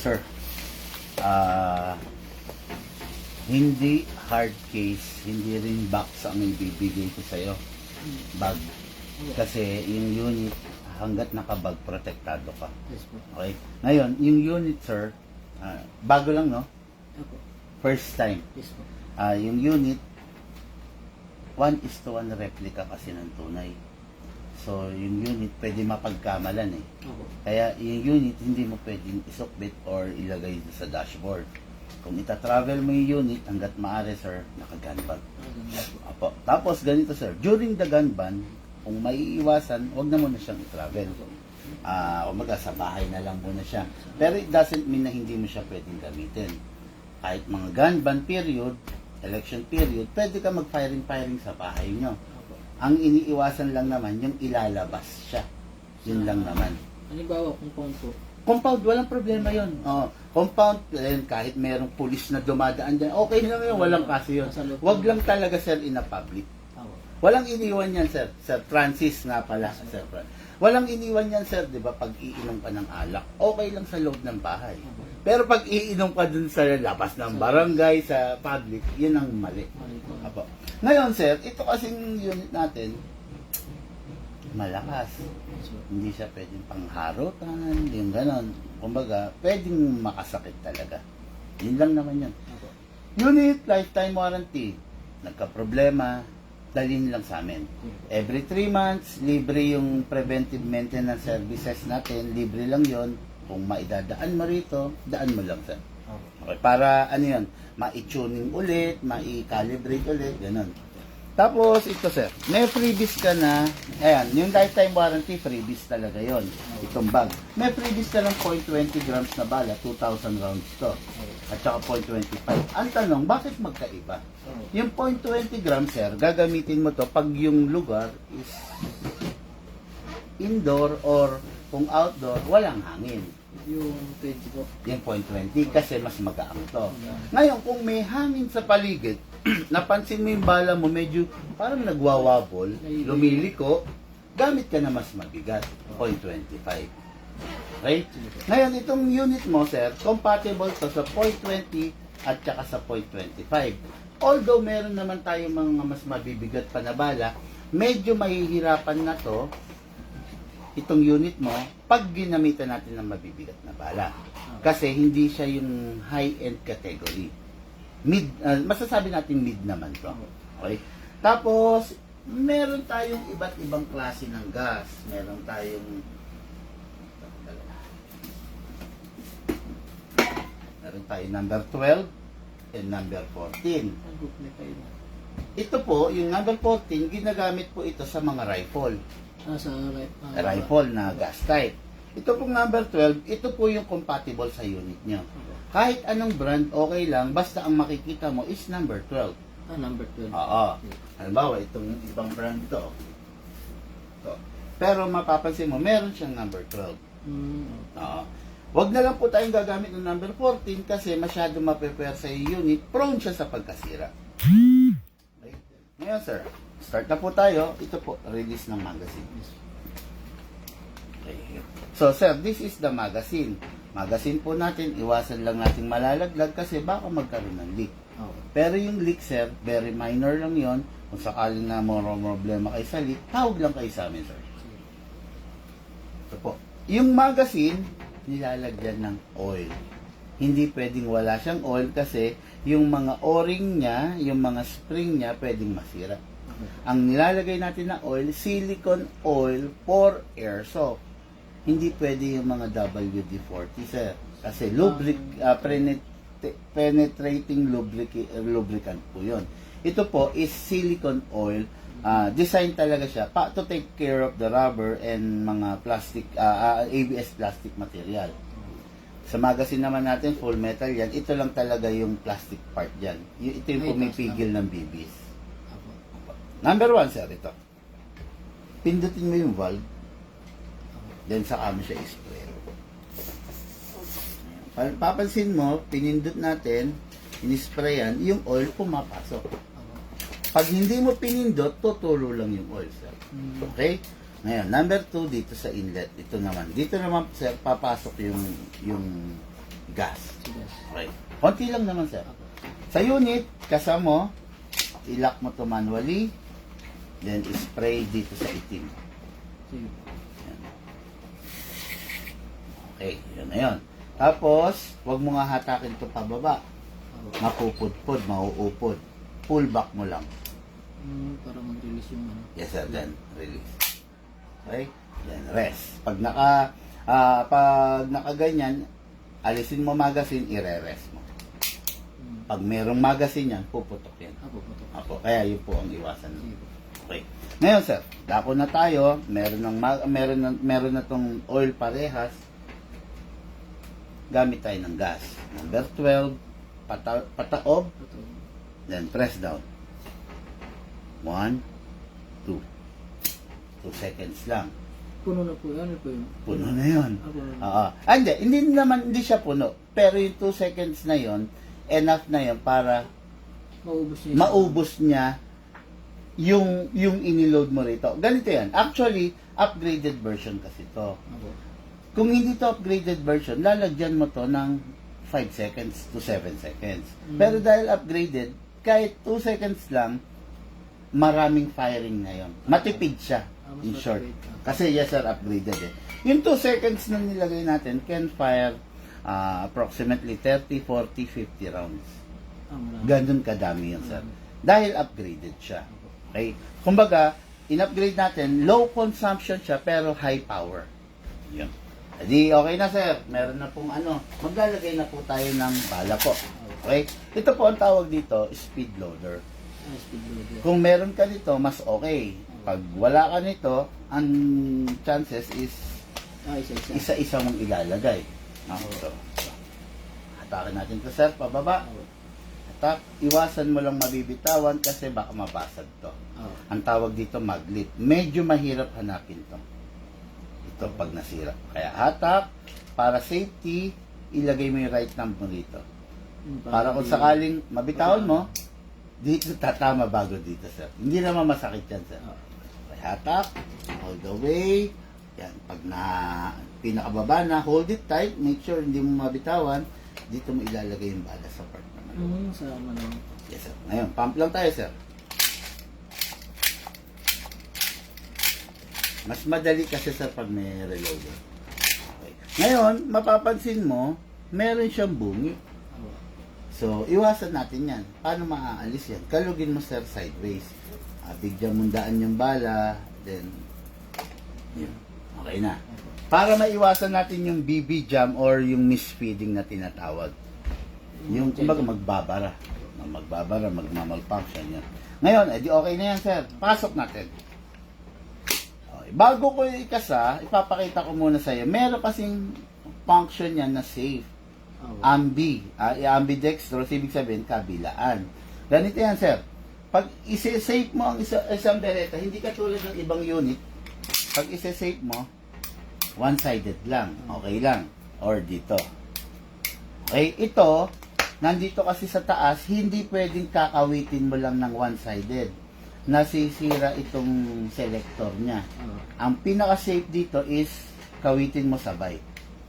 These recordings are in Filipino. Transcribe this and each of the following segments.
sir. Ah, hindi hard case, hindi rin box ang ibibigay ko sa'yo. Bag. Kasi yung unit, hanggat nakabag, protektado ka. Yes po. Okay? Ngayon, yung unit, sir, bago lang, no? Opo. First time. Yes po. Yung unit, 1:1 replica kasi ng tunay. So, yung unit, pwede mapagkamalan eh. Opo. Kaya, yung unit, hindi mo pwedeng isukbit or ilagay sa dashboard. Kung ita-travel mo yung unit, hanggat maaari, sir, naka-gun bag. Apo. Tapos, ganito, sir, during the gun ban, kung maiiwasan, wag na muna siyang i-travel. Umaga, sa bahay na lang muna siya. Pero it doesn't mean na hindi mo siya pwedeng gamitin. Kahit mga gun ban period, election period, pwede ka mag-firing sa bahay nyo. Ang iniiwasan lang naman, yung ilalabas siya. Yun lang naman. Halimbawa, kung paano po. Compound, walang problema yun. Compound, kahit merong pulis na dumadaan dyan, okay lang yun, walang kaso yun. Wag lang talaga, sir, in a public. Opo. Walang iniwan yan, sir. Sir Francis nga pala, sir. Walang iniwan yan, sir, di ba, pag iinom ka ng alak, okay lang sa loob ng bahay. Pero pag iinom ka dun sa labas ng barangay, sa public, yun ang mali. Apo. Ngayon, sir, ito kasing unit natin, malakas. Hindi siya pwedeng pangharutan, yung ganon. Kumbaga, pwedeng makasakit talaga. Yun lang naman yun. Opo. Unit, lifetime warranty. Nagka-problema, dalhin lang sa amin. Every 3 months, libre yung preventive maintenance services natin. Libre lang yon. Kung maidadaan mo rito, daan mo lang, sir. Okay, para ano yun, ma-tuning ulit, ma-calibrate ulit, gano'n. Tapos, ito, sir, may freebies ka na, ayan, yung lifetime warranty, freebies talaga yon. Itong bag. May freebies ka ng 0.20 grams na bala, 2,000 rounds to. At saka 0.25. Ang tanong, bakit magkaiba? Yung 0.20 grams, sir, gagamitin mo to pag yung lugar is indoor or kung outdoor, walang hangin. Yung 20 po. Yung 0.20 kasi mas magaang to. Ngayon, kung may hangin sa paligid, napansin mo yung bala mo medyo parang nagwawabol, lumiliko, gamit ka na mas mabigat, 0.25. Okay? Ngayon, itong unit mo, sir, compatible to sa 0.20 at saka sa 0.25. Although meron naman tayo mga mas mabibigat pa na bala, medyo mahihirapan na to, itong unit mo, pag ginamitan natin ng mabibigat na bala. Kasi hindi siya yung high-end category. Mid, masasabi natin mid naman to. Okay? Tapos, meron tayong iba't ibang klase ng gas. Meron tayong number 12 and number 14. Ito po, yung number 14, ginagamit po ito sa mga rifle. Sa Rifle na gas type. Ito pong number 12, ito po yung compatible sa unit nyo. Kahit anong brand, okay lang, basta ang makikita mo is number 12. Number 12. Oo. Halimbawa, itong ibang brand to. Ito. Pero mapapansin mo, meron siyang number 12. Oo. Wag na lang po tayong gagamit ng number 14 kasi masyado maprepare sa unit, prone siya sa pagkasira. Okay. Ngayon, sir, start na po tayo. Ito po, release ng magazine. Okay. So, sir, this is the magazine. Magazine po natin, iwasan lang natin malalaglag kasi baka magkaroon ng leak. Pero yung leak, sir, very minor lang yon. Kung sakaling na more problema kayo sa leak, tawag lang kayo sa amin, sir. Ito po. Yung magazine, nilalagyan ng oil. Hindi pwedeng wala siyang oil kasi yung mga o-ring niya, yung mga spring niya, pwedeng masira. Ang nilalagay natin na oil, silicone oil for airsoft. Hindi pwede yung mga WD-40, sir. Kasi penetrating lubricant po yun. Ito po is silicone oil. Design talaga siya to take care of the rubber and mga plastic, ABS plastic material. Sa magazine naman natin, full metal yan. Ito lang talaga yung plastic part dyan. Ito yung pumipigil ng BBs. Number 1, sir, ito. Pindutin mo yung valve. Then saka mo siya i-spray. Papansin mo, pinindot natin, in-sprayan, yung oil pumapasok. Pag hindi mo pinindot, tutulo lang yung oil, sir. Okay? Ngayon, number 2, dito sa inlet. Ito naman. Dito naman, sir, papasok yung gas. Sige. Okay. Konti lang naman, sir. Apo. Sa unit, kasama mo, i-lock mo to manually, then spray dito sa itim. Sige. Yan. Okay, yun na yun. Tapos, wag mo nga hatakin to pababa. Apo. Mapupudpud, mauupod. Pull back mo lang. Para mag-release yung ano. Yes, sir. Then, release. Okay? Then, rest. Pag nakaganyan, alisin mo magazine, ire-rest mo. Pag merong magazine yan, puputok yan. Apo, patok. Apo, kaya yun po ang iwasan. Sige po. Okay. Ngayon, sir, dako na tayo. Meron na tong oil parehas. Gamit tayo ng gas. Number 12, pataob, Patok. then press down. 1, 2. 2 seconds lang. Puno na po yan. Ano po yun? Puno na yun. Apo. Oo. Hindi siya puno. Pero yung 2 seconds na yun, enough na yun para Maubos niya. maubos niya yung iniload mo rito. Ganito yan. Actually, upgraded version kasi to. Apo. Kung hindi to upgraded version, lalagyan mo to ng 5 seconds to 7 seconds. Pero dahil upgraded, kahit 2 seconds lang, maraming firing na yon. Matipid siya, Mas in short. matipid. Kasi yes sir, upgraded eh. Yung 2 seconds na nilagay natin can fire approximately 30, 40, 50 rounds. Marami. Ganun kadami yun sir. Dahil upgraded siya. Okay? Kumbaga, in-upgrade natin, low consumption siya pero high power. Yun. Edi okay na sir, meron na pong maglalagay na po tayo ng bala po. Okay? Ito po ang tawag dito, speed loader. Speed loader. Kung meron ka nito, mas okay. Pag wala ka nito, ang chances is Isa-isa. isa-isa mong ilalagay. So, hatakin natin to sir, pababa. Apo. Hatak, iwasan mo lang mabibitawan kasi baka mabasag to. Apo. Ang tawag dito maglit. Medyo mahirap hanapin to. Ito pag nasira. Kaya hatak, para safety, ilagay mo yung right thumb mo dito. Para kung sakaling mabitawan mo, dito tatama bago dito, sir. Hindi naman masakit yan, sir. Okay, hatak, all the way. Yan, pag pinakababa na, hold it tight, make sure hindi mo mabitawan. Dito mo ilalagay yung bala sa part naman. Sa ano. Yes, sir. Ngayon, pump lang tayo, sir. Mas madali kasi sir pag may reloader. Okay. Ngayon, mapapansin mo, meron siyang bungi. Apo. So, iwasan natin yan. Paano maaalis yan? Kalugin mo sir sideways. Bigyan mong daan yung bala, then, yun. Okay na. Para maiwasan natin yung BB jam or yung misfeeding na tinatawag. Yung, kumbaga, magbabara. Magmamalfunction yan. Ngayon, edi okay na yan sir. Pasok natin. Okay. Bago ko ikasa, ipapakita ko muna sa iyo. Meron kasing function yan na safe. Apo. Ambidextrous, ibig sabihin, kabilaan. Ganito yan, sir. Pag isi-save mo ang isang bereta, hindi katulad ng ibang unit, pag isi-save mo, one-sided lang. Okay lang. Or dito. Okay, ito, nandito kasi sa taas, hindi pwedeng kakawitin mo lang ng one-sided. Nasisira itong selector niya. Apo. Ang pinaka-safe dito is kawitin mo sabay.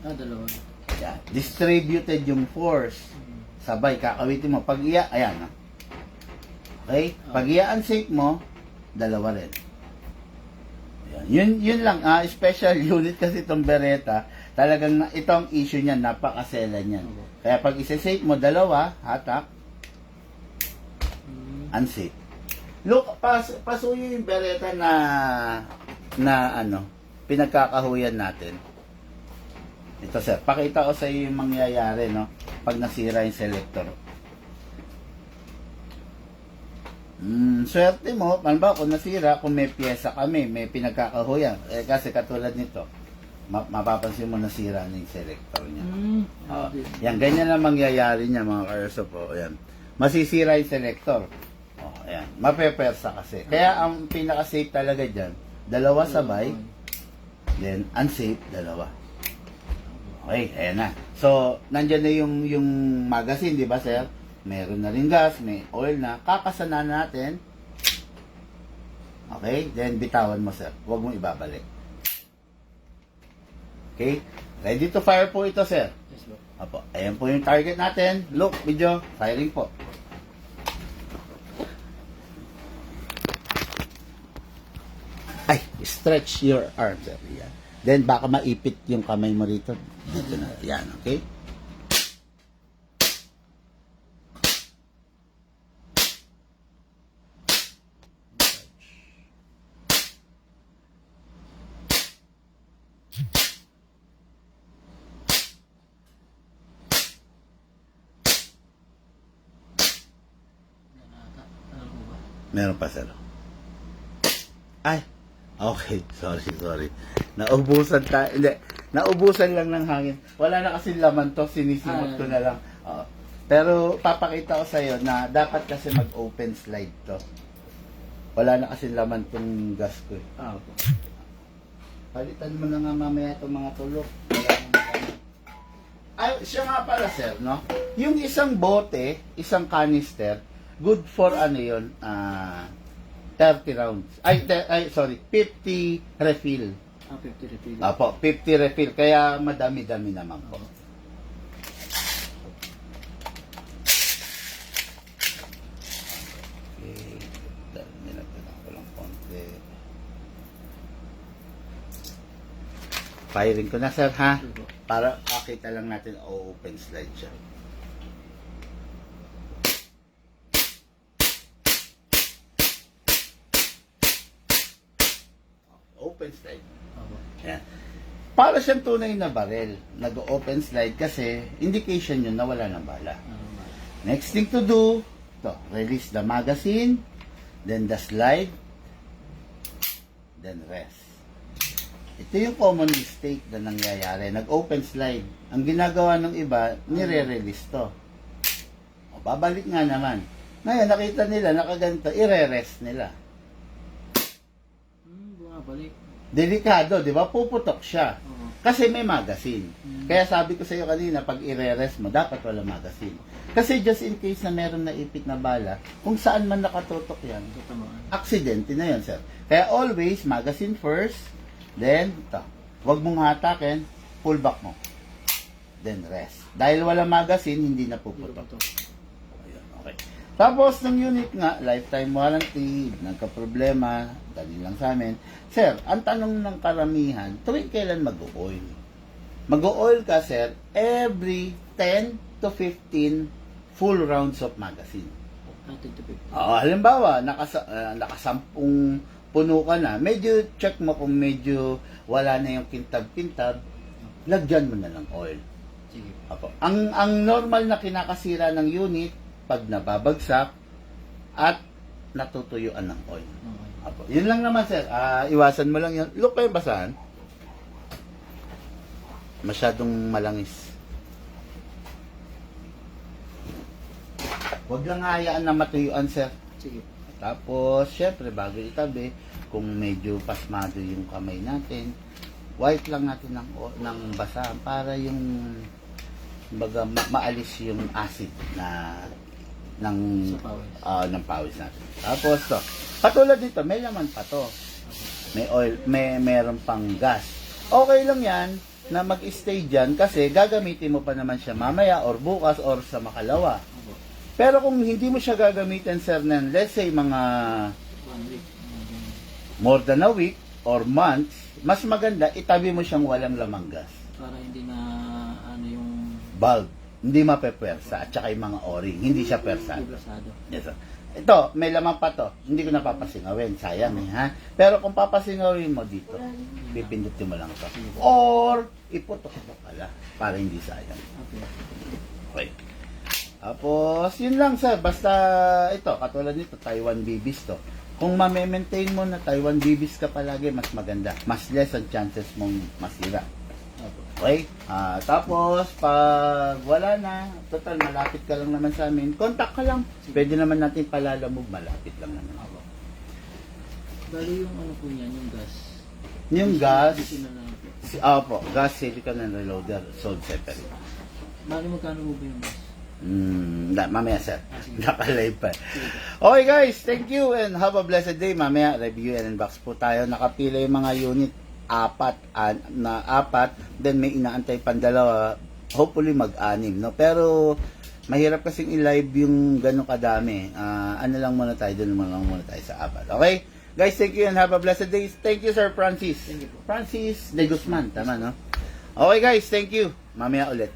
Dalawa. Yan. Distributed yung force. Sabay, kakawitin mo. Pag ayan. Okay? Pag i-unsafe mo, dalawa rin. Ayan. Yun lang. Special unit kasi itong Beretta. Talagang ito ang issue niya. Napakasela niyan. Kaya pag isa-safe mo, dalawa, hatak, unsafe. Look, pasuyo yung Beretta na pinagkakahuyan natin. Ito sir, pakita ko sa iyo yung mangyayari, no? Pag nasira yung selector. Swerte mo, paano ba kung nasira, kung may pyesa kami, may pinagkakahuyan. Kasi katulad nito, mapapansin mo nasira na yung selector niya. Yan, ganyan ang mangyayari niya mga karso po. Ayan. Masisira yung selector. Ayan. Mapepersa kasi. Kaya ang pinaka-safe talaga dyan, dalawa sabay, then unsafe, dalawa. Okay, ayan na. So, nandyan na yung magazine, di ba, sir? Meron na rin gas, may oil na. Kakasana natin. Okay, then bitawan mo, sir. Huwag mo ibabalik. Okay? Ready to fire po ito, sir. Yes, po. Apo, ayan po yung target natin. Look, video, firing po. Ay, stretch your arms. Yan. Then, baka maipit yung kamay mo rito. Dito na. Yan, okay? Yan ata. Ano po ba? Meron pa, sir. Ay, okay. Sorry. Naubusan tayo. Hindi, naubusan lang ng hangin. Wala na kasi laman to, sinisimot ko na lang. Oo. Pero papakita ko sa'yo na dapat kasi mag-open slide to. Wala na kasi laman tong gas ko eh. Opo. Palitan mo na nga mamaya itong mga tulok. Wala nang laman. Ay, siya nga pala sir, no? Yung isang bote, isang canister, good for ano yun, 30 rounds. Sorry, 50 refill. 50 refill. Apo, 50 refill. Kaya madami-dami naman po. Okay. Nilagyan ko lang konti. Firing ko na sir ha. Opo. Para makita lang natin open slide siya. Open slide. Opo. Yan. Para siyang tunay na barrel. Nag-open slide kasi indication yun na wala ng bala. Next thing to do, to release the magazine, then the slide, then rest. Ito yung common mistake na nangyayari. Nag-open slide. Ang ginagawa ng iba, nire-release to. O, babalik nga naman. Ngayon, nakita nila, nakaganto, ire-rest nila. Bumabalik. Delikado, di ba? Puputok siya. Oo. Kasi may magazine. Kaya sabi ko sa iyo kanina, pag i-rest mo, dapat wala magazine. Kasi just in case na meron na ipit na bala, kung saan man nakatutok yan, Tatamaan. aksidente na yun, sir. Kaya always, magazine first, then, ito. Huwag mong hatakin, pull back mo. Then rest. Dahil wala magazine, hindi na puputok. Ayun, okay. Tapos, ng unit nga, lifetime warranty, nagka-problema, dali lang sa amin. Sir, ang tanong ng karamihan, tuwing kailan mag-oil? Mag-oil ka, sir, every 10 to 15 full rounds of magazine. 30 to 50. Halimbawa, nakasampung puno ka na, medyo check mo kung medyo wala na yung kintab-kintab, lagyan mo na ng oil. Sige. Apo. Ang normal na kinakasira ng unit, pag nababagsak, at natutuyuan ng oil. Okay. Apo. Yun lang naman, sir. Iwasan mo lang yun. Look kayo basahan. Masyadong malangis. Huwag lang hayaan na matuyuan, sir. Sige. Tapos, syempre, bago itabi, kung medyo pasmado yung kamay natin, white lang natin ng basahan para yung baga, maalis yung acid na ng Sa pawis. ng pawis natin. Tapos to, katulad dito, may laman pa to. May oil, meron pang gas. Okay lang yan na mag-stay dyan kasi gagamitin mo pa naman siya mamaya or bukas or sa makalawa. Opo. Pero kung hindi mo siya gagamitin, sir, ng let's say mga 1 week. more than a week or months, mas maganda itabi mo siyang walang lamang gas. Para hindi na ano yung Bulb, hindi mapepwersa at saka yung mga o-ring, hindi siya persado. Ibrasado. Yes, sir. Ito, may laman pa to. Hindi ko napapasingawin, sayang eh, ha? Pero kung papasingawin mo dito, pipindutin mo lang ito. Or, iputok mo pala, para hindi sayang. Okay. Okay. Tapos, yun lang sir. Basta ito, katulad nito, Taiwan BBs to. Kung ma-maintain mo na Taiwan BBs ka palagi, mas maganda. Mas less ang chances mong masira. Opo. Okay? Tapos, pag wala na, total, malapit ka lang naman sa amin, contact ka lang. Pwede naman natin palalamog, malapit lang naman. Opo. Bali yung ano po niyan, yung gas. Yung gas, Addition na lang po. gas, silicone and reloader, sold separate. Bali magkano po ba yung gas? Mamaya sir, Sige. naka-live pa. Okay guys, thank you and have a blessed day. Mamaya review and unbox po tayo. Nakapila yung mga unit, apat, then may inaantay pang dalawa, hopefully mag-anim, no? Pero mahirap kasing i-live yung ganun kadami. Ano lang muna tayo, doon lang muna tayo sa 4. Okay? Guys, thank you and have a blessed day. Thank you, Sir Francis. Thank you po. Francis de Guzman, tama, no? Okay guys, thank you. Mamaya ulit.